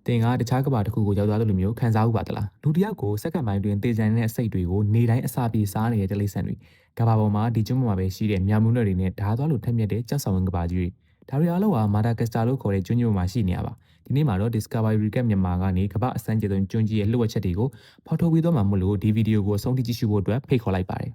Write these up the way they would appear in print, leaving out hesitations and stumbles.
တင်ကားတခြားကဘာတစ်ခုကိုရောက်သွားတဲ့လူမျိုးခံစားမှုပါတလားလူတစ်ယောက်ကိုစက္ကန့်ပိုင်းတွင်တေချန်တဲ့အစိတ်တွေကိုနေတိုင်းအစာပြေစားနေတဲ့တိရစ္ဆာန်တွေကဘာပေါ်မှာဒီကျွန်းပေါ်မှာပဲရှိတဲ့မြောင်မျိုးနွယ်တွေနဲ့ဓာတ်သွားလို့ထက်မြက်တဲ့ကြောက်ဆောင်ဝင်ကဘာကြီးတွေဒါတွေအားလုံးကမာဒါဂက်စတာလို့ခေါ်တဲ့ကျွန်းကြီးပေါ်မှာရှိနေရပါဒီနေ့မှာတော့ Discovery Recap မြန်မာကနေကမ္ဘာအစမ်းကျတဲ့ကျွန်းကြီးရဲ့လှုပ်ဝက်ချက်တွေကိုဖော်ထုတ်ပြီးတော့မှမလို့ဒီဗီဒီယိုကိုအဆုံးထိကြည့်ရှုဖို့အတွက်ဖိတ်ခေါ်လိုက်ပါတယ်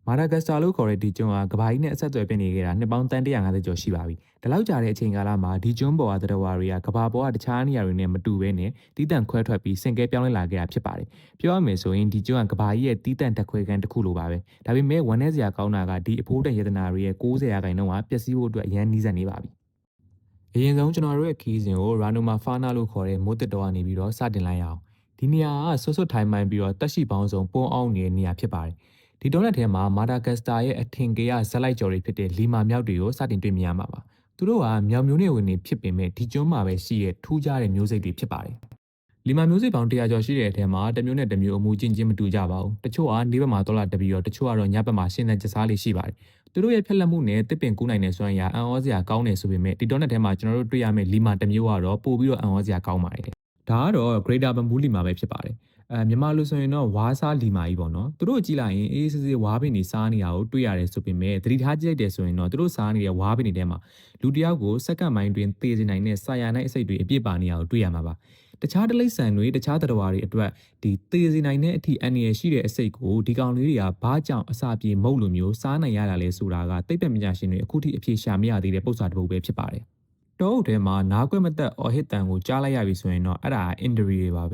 မာဒါဂက်စတာလို့ခေါ်တဲ့ဒီကျွန်းကကမ္ဘာကြီးနဲ့အဆက်အသွယ်ဖြစ်နေခဲ့တာနှစ်ပေါင်း150ကျော်ရှိပါပြီ။ဒီလောက်ကြာတဲ့အချိန်ကာလမှာဒီကျွန်းပေါ်ကသတ္တဝါတွေကကမ္ဘာပေါ်ကတခြားနေရာတွေနဲ့မတူဘဲနဲ့တီးတန့်ခွဲထွက်ပြီးစင်ကဲပြောင်းလဲလာခဲ့တာဖြစ်ပါတယ်။ပြောရမယ်ဆိုရင်ဒီကျွန်းကကမ္ဘာကြီးရဲ့တီးတန့်တက်ခွဲခန်းတစ်ခုလိုပါပဲ။ဒါပေမဲ့ဝမ်းနည်းစရာကောင်းတာကဒီအဖိုးတန်ယတနာတွေရဲ့90%ကပျက်စီးဖို့အတွက်အရန်နီးစပ်နေပါပြီ။အရင်ဆုံးကျွန်တော်တို့ရဲ့ခီးစဉ်ကို Ranoma Fana လို့ခေါ်တဲ့မိုးတစ်တော်ကနေပြီးတော့စတင်လိုက်ရအောင်။ဒီနေရာကဆွတ်ဆွတ်ထိုင်မှန်ပြီးတော့တက်ရှိပေါင်းစုံပုံအောင်နေတဲ့နေရာဖြစ်ပါတယ်။ဒီတောနဲ့ထဲမှာမာဒါဂက်စတာရဲ့အထင်ကရဇက်လိုက်ကြော်တွေဖြစ်တဲ့လီမာမြောက်တွေကိုစတင်တွေ့မြင်ရမှာပါ။သူတို့ကမြောင်မျိုးနွယ်ဝင်တွေဖြစ်ပေမဲ့ဒီကျွန်းမှာပဲရှိတဲ့ထူးခြားတဲ့မျိုးစိတ်တွေဖြစ်ပါတယ်။လီမာမျိုးစိတ်ပေါင်း100ကျော်ရှိတဲ့အထဲမှာတစ်မျိုးနဲ့တစ်မျိုးအမူချင်းမတူကြပါဘူး။တချို့ကနေဘက်မှာတော်လာတပြီးတော့တချို့ကတော့ညဘက်မှာရှင်းတဲ့ကျစားလေးရှိပါတယ်။သူတို့ရဲ့ဖက်လက်မှုနဲ့တစ်ပင်ကူးနိုင်တဲ့စွမ်းရအံ့ဩစရာကောင်းတယ်ဆိုပေမဲ့ဒီတောနဲ့ထဲမှာကျွန်တော်တို့တွေ့ရမယ့်လီမာတစ်မျိုးကတော့ပို့ပြီးတော့အံ့ဩစရာကောင်းပါတယ်။ဒါကတော့ Greater Bamboo လီမာပဲဖြစ်ပါတယ်။မြန်မာလူဆိုရင်တော့ဝါးစားလီမာကြီးပေါ့နော်သူတို့ကြည့်လိုက်ရင်အေးစစ်စစ်ဝါးပင်တွေစားနေတာကိုတွေ့ရတယ်ဆိုပေမဲ့သတိထားကြည့်လိုက်တယ်ဆိုရင်တော့သူတို့စားနေတဲ့ဝါးပင်တွေထဲမှာလူတစ်ယောက်ကိုစက္ကန့်ပိုင်းတွင်သေစေနိုင်တဲ့ဆာယာနိုင်အစိတ်တွေအပြည့်ပါနေတာကိုတွေ့ရမှာပါတခြားတိရစ္ဆာန်တွေတခြားသတ္တဝါတွေအတွက်ဒီသေစေနိုင်တဲ့အထိအန္တရာယ်ရှိတဲ့အစိတ်ကိုဒီကောင်လေးတွေကဘာကြောင့်အစာပြေမုတ်လိုမျိုးစားနိုင်ရတာလဲဆိုတာကသိပ္ပံပညာရှင်တွေအခုထိအဖြေရှာမရသေးတဲ့ပု္ပ္ပစာတစ်ပုဒ်ပဲဖြစ်ပါတယ်တောအုပ်ထဲမှာနားကွက်မသက်အော်ဟစ်တန်ကိုကြားလိုက်ရပြီဆိုရင်တော့အဲ့ဒါအင်ဒရီတွေပါပဲ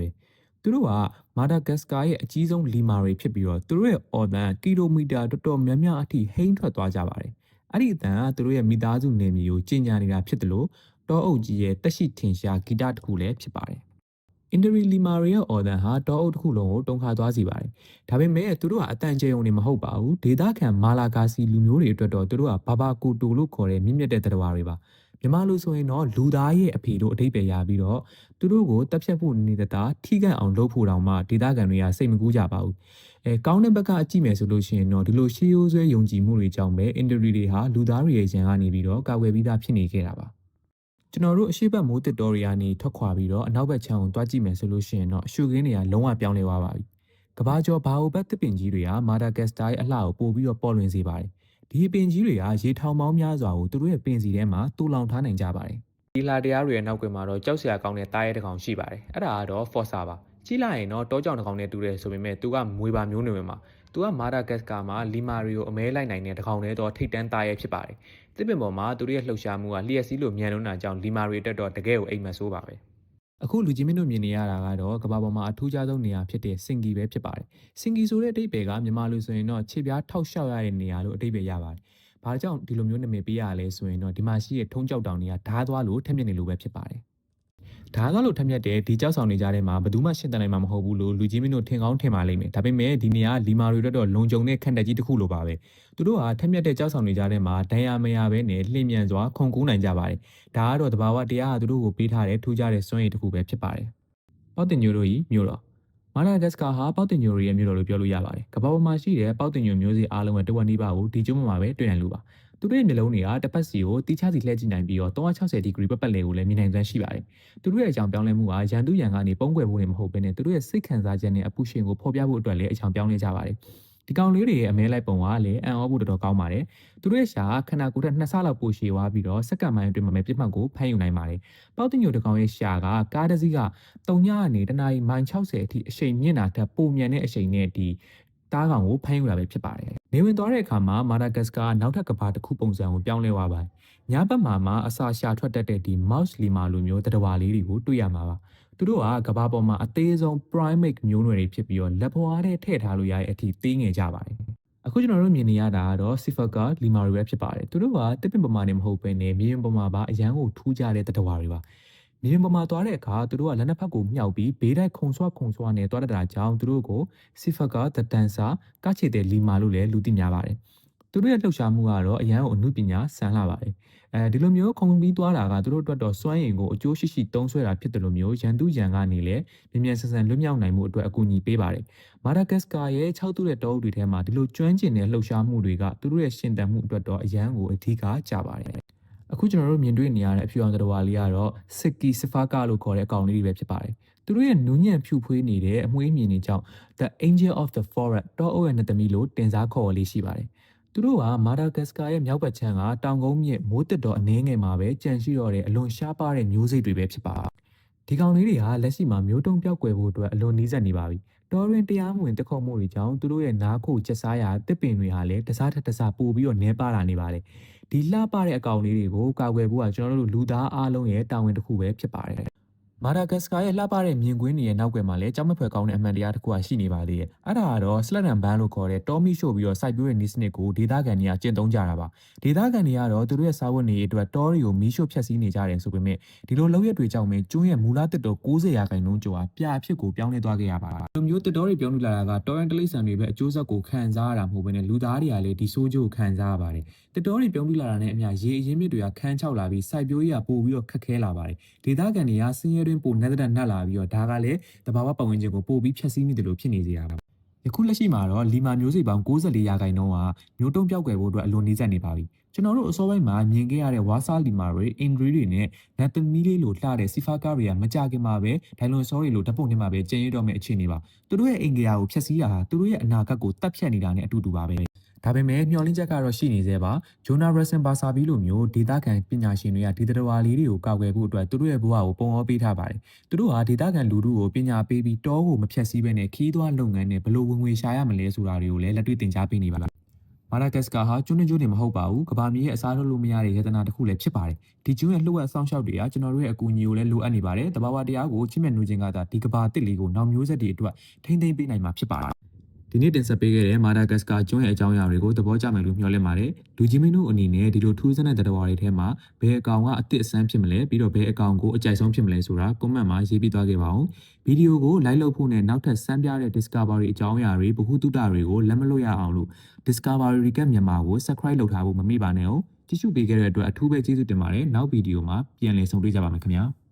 သူတို့ကမာဒါဂက်စကာရဲ့အကြီးဆုံးလီမာတွေဖြစ်ပြီးတော့သူတို့ရဲ့အော်တန်ကီလိုမီတာတော်တော်များများအထိဟိန်းထွက်သွားကြပါတယ်။အဲ့ဒီအတန်ကသူတို့ရဲ့မိသားစုနေမျိုးကိုကြီးညာနေတာဖြစ်တယ်လို့တောအုပ်ကြီးရဲ့တက်ရှိထင်ရှားဂီတတစ်ခုလည်းဖြစ်ပါတယ်။အင်ဒရီလီမာရဲ့အော်တန်ဟာတောအုပ်တစ်ခုလုံးကိုတုန်ခါသွားစေပါတယ်။ဒါပေမဲ့သူတို့ကအတန်ကျုံနေမဟုတ်ပါဘူး။ဒေသခံမာလာဂါစီလူမျိုးတွေအတွက်တော့သူတို့ကဘာဘာကိုတိုလို့ခေါ်တဲ့မြင့်မြတ်တဲ့သတ္တဝါတွေပါ။မြန်မာလူဆိုရင်တော့လူသားရဲ့အဖေတို့အတိတ်ပဲရပြီးတော့သူတို့ကိုတက်ဖြတ်ဖို့နေတဲ့တာထိကန်အောင်လုပ်ဖို့တောင်မှဒေသခံတွေကစိတ်မကူးကြပါဘူးကောင်းတဲ့ဘက်ကအကြည့်မယ်ဆိုလို့ရှိရင်တော့ဒီလိုရှေးရိုးဆွဲယုံကြည်မှုတွေကြောင့်ပဲအင်ဒရီတွေဟာလူသားတွေရဲ့ရန်ကနေပြီးတော့ကာကွယ်ပြီးသားဖြစ်နေခဲ့တာပါကျွန်တော်တို့အရှိတ်မိုးတစ်တော်တွေကနေထွက်ခွာပြီးတော့အနောက်ဘက်ခြမ်းကိုတွားကြည့်မယ်ဆိုလို့ရှိရင်တော့အရှုခင်းတွေကလုံးဝပြောင်းလဲသွားပါပြီကဘာကျော်ဘာအိုဘက်တစ်ပင်ကြီးတွေကမာဒါဂက်စတာရဲ့အလှကိုပို့ပြီးတော့ပေါ်လွင်စေပါတယ်ဒီပင်ကြီးတွေကရေထောင်ပေါင်းများစွာကိုသူတို့ရဲ့ပင်စီထဲမှာတူလောင်ထားနိုင်ကြပါတယ်ဒီလာတရားတွေရဲ့နောက်ကွယ်မှာတော့ကြောက်စရာကောင်းတဲ့တားရဲတစ်ကောင်ရှိပါတယ်အဲ့ဒါကတော့ Forza ပါကြီးလိုက်ရင်တော့တောကြောင်တစ်ကောင်နဲ့တူတယ်ဆိုပေမဲ့သူကမွေပါမျိုးနွယ်မှာသူကမာဒါဂက်စကာမှာလီမာရီကိုအမဲလိုက်နိုင်တဲ့တစ်ကောင်နဲ့တော့ထိတ်တန်းတားရဲဖြစ်ပါတယ်တစ်ပင်ပေါ်မှာသူတို့ရဲ့လှုပ်ရှားမှုကလျှက်စီးလိုမြန်လွန်းတာကြောင့်လီမာရီတက်တော့တကယ်ကိုအိမ်မဆိုးပါပဲအခုလူကြီးမင်းတို့မြင်နေရတာကတော့ကမ္ဘာပေါ်မှာအထူးခြားဆုံးနေရာဖြစ်တဲ့စင်ကီပဲဖြစ်ပါတယ်စင်ကီဆိုတဲ့အဓိပ္ပာယ်ကမြန်မာလူဆိုရင်တော့ခြေပြားထောက်လျှောက်ရတဲ့နေရာလို့အဓိပ္ပာယ်ရပါတယ်ဘာကြောင့်ဒီလိုမျိုးနာမည်ပေးရလဲဆိုရင်တော့ဒီမှာရှိတဲ့ထုံးကြောက်တောင်တွေကဓားသွားလို့ထက်မြက်နေလို့ပဲဖြစ်ပါတယ်ဓားသွားလို့ထက်မြက်တဲ့ဒီကြောက်ဆောင်နေကြတဲ့မှာဘယ်သူမှရှင်းတန်နိုင်မှာမဟုတ်ဘူးလို့လူကြီးမင်းတို့ထင်ကောင်းထင်ပါလိမ့်မယ်ဒါပေမဲ့ဒီနေရာလီမာတွေတော့လုံခြုံတဲ့ခန္ဓာကြီးတစ်ခုလိုပါပဲသူတို့ဟာထက်မြက်တဲ့ကြောက်ဆောင်နေကြတဲ့မှာဒဏ်ရာမရဘဲနဲ့လှင်မြန်စွာခုန်ကူးနိုင်ကြပါတယ်ဒါကတော့တဘာဝတရားဟာသူတို့ကိုပေးထားတဲ့ထူးခြားတဲ့စွမ်းရည်တစ်ခုပဲဖြစ်ပါတယ်ပေါတင်ညိုတို့ဤမြို့တော်မာဒါဂက်စကာဟာပေါတင်ညိုရဲ့မြို့တော်လို့ပြောလို့ရပါတယ်ကမ္ဘာပေါ်မှာရှိတဲ့ပေါတင်ညိုမျိုးစေ့အားလုံးရဲ့တဝက်နီးပါးကိုဒီကျွန်းမှာပဲတွေ့နိုင်လို့ပါသူတို့ရဲ့မျိုးလုံးတွေကတစ်ဖက်စီကိုတီးခြားစီလှည့်ကြည့်နိုင်ပြီးတော့360ဒီဂရီပတ်လည်ကိုလည်းမြင်နိုင်စွမ်းရှိပါတယ်သူတို့ရဲ့အကြောင်းပြောင်းလဲမှုကရန်သူရန်ကနေပုံကွယ်ဖို့နေမဟုတ်ဘဲနဲ့သူတို့ရဲ့စိတ်ခံစားချက်နဲ့အပူရှင်ကိုဖော်ပြဖို့အတွက်လည်းအကြောင်းပြောင်းလဲကြပါတယ်ဒီကောင်လေးတွေရဲ့အမဲလိုက်ပုံကလည်းအံ့ဩဖို့တော်တော်ကောင်းပါတယ်သူတို့ရဲ့ရှာခန္ဓာကိုယ်ထက်2ဆလောက်ပိုရှည်သွားပြီးတော့စက္ကန့်ပိုင်းအတွင်းမှာပဲပြစ်မှတ်ကိုဖမ်းယူနိုင်ပါတယ်ပေါတင်ညိုတကောင်ရဲ့ရှာကကားတစ်စီးက3ညကနေတနာရီမိုင်60အထိအချိန်မြင့်တာထက်ပိုမြန်တဲ့အချိန်နဲ့ဒီတားကောင်ကိုဖမ်းယူတာပဲဖြစ်ပါတယ်နေဝင်သွားတဲ့အခါမှာမာဒါဂက်စကာနောက်ထပ်ကဘာတစ်ခုပုံစံကိုပြောင်းလဲသွားပါတယ်ညဘက်မှာအစာရှာထွက်တတ်တဲ့ဒီ mouse လီမာလိုမျိုးတတဝါလေးတွေကိုတွေ့ရမှာပါသူတို့ကကဘာပေါ်မှာအသေးဆုံး primate မျိုးနွယ်တွေဖြစ်ပြီးတော့လက်ပွားထဲထည့်ထားလို့ရတဲ့အထိသေးငယ်ကြပါတယ်အခုကျွန်တော်တို့မြင်နေရတာကတော့ Sifaka လီမာတွေပဲဖြစ်ပါတယ်သူတို့ကတစ်ပင်ပမာနေမဟုတ်ဘဲနဲ့မြေပြင်ပေါ်မှာပါအရန်ကိုထူးခြားတဲ့တတဝါတွေပါမြေပြင်ပေါ်မှာသွားတဲ့အခါသူတို့ကလက်နှစ်ဖက်ကိုမြှောက်ပြီးဘေးတိုက်ခုံဆွနဲ့သွားတတ်တာကြောင့်သူတို့ကို Sifaka the Dancer ကချေတဲ့လီမာလို့လည်းလူသိများပါတယ်သူတို့ရဲ့လှုပ်ရှားမှုကတော့အရန်ကိုအမှုပညာဆန်လှပါတယ်ဒီလိုမျိုးခုံပြီးသွားတာကသူတို့အတွက်တော့စွမ်းရည်ကိုအကျိုးရှိသုံးဆွဲတာဖြစ်တယ်လို့မျိုးရန်သူရန်ကနေလည်းမြန်ဆန်လွတ်မြောက်နိုင်မှုအတွက်အကူအညီပေးပါတယ်မာဒါဂက်စကာရဲ့6သူတဲ့တောအုပ်တွေထဲမှာဒီလိုကျွမ်းကျင်တဲ့လှုပ်ရှားမှုတွေကသူတို့ရဲ့ရှင်သန်မှုအတွက်တော့အရန်ကိုအဓိကကြပါတယ် အခုကျွန်တော်တို့မြင်တွေ့နေရတဲ့အဖြူအောင်တော်ဝါလေးကတော့စစ်ကီစဖာကာလို့ခေါ်တဲ့အကောင်လေးတွေပဲဖြစ်ပါတယ်သူတို့ရဲ့နူးညံ့ဖြူဖွေးနေတဲ့အမွှေးမြင်တွေကြောင့် The Angel of the Forest တောအုပ်ရဲ့နှစ်သမီးလို့တင်စားခေါ်လေးရှိပါတယ်သူတို့ကမာဒါဂတ်စကာရဲ့မြောက်ဘက်ခြမ်းကတောင်ကုန်းမြစ်မိုးတစ်တော်အနှင်းငယ်မှာပဲကြန့်ရှိတော့တဲ့အလွန်ရှားပါတဲ့မျိုးစိတ်တွေပဲဖြစ်ပါဒီကောင်လေးတွေဟာလက်ရှိမှာမျိုးတုံးပြောက်ကွယ်ဖို့အတွက်အလွန်နီးစပ်နေပါပြီတော်ရင်တရားမဝင်တခုံမှုတွေကြောင့်သူတို့ရဲ့နားခိုချက်စားရာတစ်ပင်တွေဟာလည်းတစားထက်တစားပို့ပြီးတော့နဲပါလာနေပါတယ်ဒီလှပတဲ့အကောင်လေးတွေကိုကာကွယ်ဖို့ကကျွန်တော်တို့လူသားအားလုံးရဲ့တာဝန်တစ်ခုပဲဖြစ်ပါတယ်မာဒါဂတ်စကာရဲ့လှပတဲ့မြင်ကွင်းတွေရဲ့နောက်ွယ်မှာလည်းကြောက်မက်ဖွယ်ကောင်းတဲ့အမှန်တရားတစ်ခုရှိနေပါသေးတယ်။အဲ့ဒါကတော့စလက်တန်ဘန်းလို့ခေါ်တဲ့တောမီရှို့ပြီးတော့စိုက်ပျိုးတဲ့နီးစနစ်ကိုဒေသခံတွေကကျင့်သုံးကြတာပါ။ဒေသခံတွေကတော့သူတို့ရဲ့စားဝတ်နေရေးအတွက်တောတွေကိုမီးရှို့ဖျက်ဆီးနေကြတယ်ဆိုပေမဲ့ဒီလိုလုပ်ရက်တွေကြောင့်ပဲကျွန်းရဲ့မူလတစ်တော်90%ကျော်ဟာပြအဖြစ်ကိုပြောင်းလဲသွားခဲ့ရပါတယ်။ဒီမျိုးတစ်တော်တွေပြောင်းလဲလာတာကတော်ရန်တလိဆန်တွေပဲအကျိုးဆက်ကိုခံစားရတာမဟုတ်ဘဲနဲ့လူသားတွေကလည်းဒီဆိုးကျိုးကိုခံစားရပါတယ်။တစ်တော်တွေပြောင်းလဲလာတာနဲ့အမျှရေအရင်းမြစ်တွေကခန်းချောက်လာပြီးစိုက်ပျိုးရေးကပို့ပြီးတော့ခက်ခဲလာပါတယ်။ဒေသခံတွေကဆင်းရဲတွင်းပိုနက်တဲ့နက်လာပြီးတော့ဒါကလည်းတဘာဝပတ်ဝန်းကျင်ကိုပို့ပြီးဖျက်ဆီးမိတယ်လို့ဖြစ်နေစေတာပါယခုလက်ရှိမှာတော့လီမာမျိုးစိတ်ပေါင်း94%ကမျိုးတုံးပြောက်ကွယ်ဖို့အတွက်အလွန်နီးစပ်နေပါပြီကျွန်တော်တို့အစောပိုင်းမှာမြင်ခဲ့ရတဲ့ဝါဆာလီမာတွေအင်ဒရီတွေနဲ့နတ်သမီးလေးလိုလှတဲ့စီဖာကာတွေကမကြခင်မှာပဲဒိုင်လွန်ဆောတွေလိုဓာတ်ပုံထဲမှာပဲကျင်ရတော့မယ့်အခြေအနေပါသူတို့ရဲ့အင်္ဂါကိုဖျက်ဆီးတာဟာသူတို့ရဲ့အနာဂတ်ကိုတတ်ဖြတ်နေတာနဲ့အတူတူပါပဲဒါပေမဲ့မျှော်လင့်ချက်ကတော့ရှိနေသေးပါဂျိုနာရက်ဆန်ဘာဆာဘီလိုမျိုးဒေတာကန်ပညာရှင်တွေကဒီတရဝါလေးတွေကိုကာကွယ်ဖို့အတွက်သူတို့ရဲ့ဘဝကိုပုံအောပေးထားပါတယ်သူတို့ဟာဒေတာကန်လူထုကိုပညာပေးပြီးတောကိုမဖျက်ဆီးဘဲနဲ့ခီးသွွားလုပ်ငန်းနဲ့ဘလို့ဝင်ငွေရှာရမလဲဆိုတာတွေကိုလည်းလက်တွေ့သင်ကြားပေးနေပါလားမာဒါဂတ်စကာဟာကျွန်းနေကျွန်းနေမဟုတ်ပါဘူးကဘာမီရဲ့အစားထိုးလို့မရတဲ့ရတနာတစ်ခုလည်းဖြစ်ပါတယ်ဒီကျွန်းရဲ့လှုပ်ဝက်ဆောင်းလျှောက်တွေကကျွန်တော်တို့ရဲ့အကူအညီကိုလည်းလိုအပ်နေပါတယ်တဘာဝတရားကိုချစ်မြတ်နိုးခြင်းကသာဒီကဘာတစ်လေးကိုနောက်မျိုးဆက်တွေအတွက်ထိမ့်သိမ့်ပေးနိုင်မှာဖြစ်ပါတယ်ဒီနေ့တင်ဆက်ပေးခဲ့တဲ့မာဒါဂတ်စကာကျွန်းရဲ့အကြောင်းအရာတွေကိုသဘောကျမယ်လို့မျှော်လင့်ပါတယ်။လူကြီးမင်းတို့အနေနဲ့ဒီလိုထူးဆန်းတဲ့သတ္တဝါတွေထဲမှာဘယ်အကောင်ကအစ်စ်အဆန်းဖြစ်မလဲပြီးတော့ဘယ်အကောင်ကိုအကြိုက်ဆုံးဖြစ်မလဲဆိုတာ comment မှာရေးပြသွားခဲ့ပါဦး။ဗီဒီယိုကို like လုပ်ဖို့နဲ့နောက်ထပ်စမ်းပြတဲ့ Discovery အကြောင်းအရာတွေဗဟုသုတတွေကိုလက်မလွတ်ရအောင်လို့ Discovery Recap မြန်မာကို subscribe လုပ်ထားဖို့မမေ့ပါနဲ့။ကြည့်ရှုပေးခဲ့တဲ့အတွက်အထူးပဲကျေးဇူးတင်ပါတယ်။နောက်ဗီဒီယိုမှာပြန်လည်ဆုံတွေ့ကြပါမယ်ခင်ဗျာ။